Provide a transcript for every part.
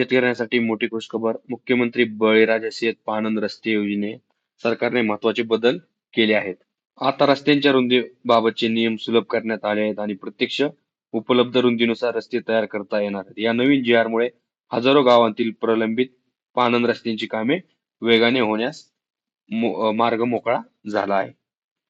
शेतकऱ्यांसाठी मोठी खुशखबर. मुख्यमंत्री बळीराजा शेत पाणंद रस्ते योजने सरकारने महत्त्वाचे बदल केले आहेत. आता रस्त्यांच्या रुंदीबाबतचे नियम सुलभ करण्यात आले आहेत आणि प्रत्यक्ष उपलब्ध रुंदीनुसार रस्ते तयार करता येणार आहेत. या नवीन जी मुळे हजारो गावांतील प्रलंबित पाणंद रस्त्यांची कामे वेगाने होण्यास मार्ग मोकळा झाला आहे.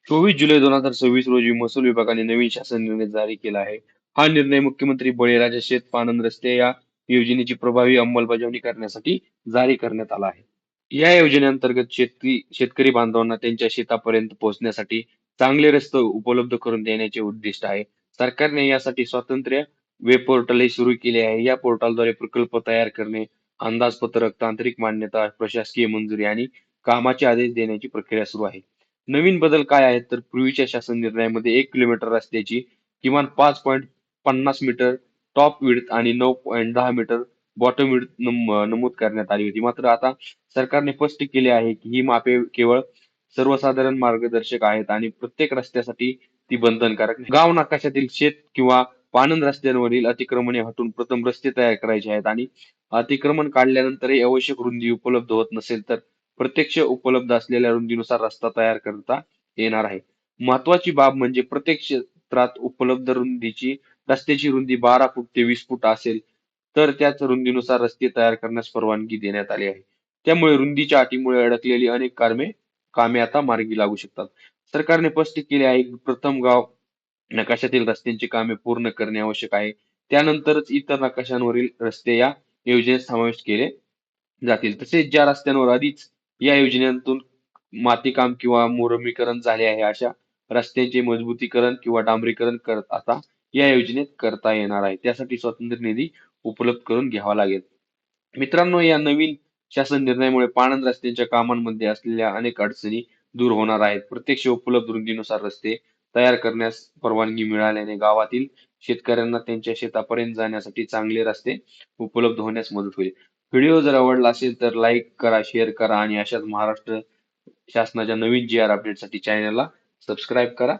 24 जुलै 2026 रोजी महसूल विभागाने नवीन शासन निर्णय जारी केला आहे. हा निर्णय मुख्यमंत्री बळीराजा शेत पाणंद रस्ते या योजनेची प्रभावी अंमलबजावणी करण्यासाठी जारी करण्यात आला आहे. या योजनेअंतर्गत शेतकरी बांधवांना त्यांच्या शेतापर्यंत पोहोचण्यासाठी चांगले रस्ते उपलब्ध करून देण्याचे उद्दिष्ट आहे. सरकारने यासाठी स्वतंत्र वेब पोर्टलही सुरू केले आहे. या पोर्टलद्वारे प्रकल्प तयार करणे, अंदाजपत्रक, तांत्रिक मान्यता, प्रशासकीय मंजुरी आणि कामाचे आदेश देण्याची प्रक्रिया सुरू आहे. नवीन बदल काय आहेत तर पूर्वीच्या शासन निर्णयामध्ये 1 किलोमीटर रस्त्याची किमान 5.50 मीटर टॉप विड्थ आणि 9.10 मीटर बॉटम विड्थ नमूद करण्यात आली होती. मात्र आता सरकारने स्पष्ट केले आहे की ही मापे केवळ सर्वसाधारण मार्गदर्शक आहेत आणि प्रत्येक रस्त्यासाठी ती बंधनकारक नाही. गाव नकाशातील शेत किंवा पाणंद रस्त्यांवरील अतिक्रमणे हटवून प्रथम रस्ते तयार करायचे आहेत आणि अतिक्रमण काढल्यानंतरही आवश्यक रुंदी उपलब्ध होत नसेल तर प्रत्यक्ष उपलब्ध असलेल्या रुंदीनुसार रस्ता तयार करता येणार आहे. महत्वाची बाब म्हणजे प्रत्येक क्षेत्रात उपलब्ध रस्त्याची रुंदी 12 फूट ते 20 फूट असेल तर त्याच रुंदीनुसार रस्ते तयार करण्यास परवानगी देण्यात आली आहे. त्यामुळे रुंदीच्या अटीमुळे अडकलेली अनेक कामे आता मार्गी लागू शकतात. सरकारने स्पष्ट केले आहे की प्रथम गाव नकाशातील रस्त्यांची कामे पूर्ण करणे आवश्यक आहे. त्यानंतरच इतर नकाशांवरील रस्ते या योजनेत समाविष्ट केले जातील. तसेच ज्या रस्त्यांवर आधीच या योजनेतून मातीकाम किंवा मुरमीकरण झाले आहे, अशा रस्त्यांचे मजबूतीकरण किंवा डांबरीकरण आता या योजनेत करता येणार आहे. त्यासाठी स्वतंत्र निधी उपलब्ध करून घ्यावा लागेल. मित्रांनो, या नवीन शासन निर्णयामुळे पाणंद रस्त्यांच्या कामांमध्ये असलेल्या अनेक अडचणी दूर होणार आहेत. प्रत्यक्ष उपलब्ध रुंदीनुसार रस्ते तयार करण्यास परवानगी मिळाल्याने गावातील शेतकऱ्यांना त्यांच्या शेतापर्यंत जाण्यासाठी चांगले रस्ते उपलब्ध होण्यास मदत होईल. व्हिडिओ जर आवडला असेल तर लाईक करा, शेअर करा आणि अशाच महाराष्ट्र शासनाच्या नवीन जी अपडेटसाठी चॅनलला सबस्क्राईब करा.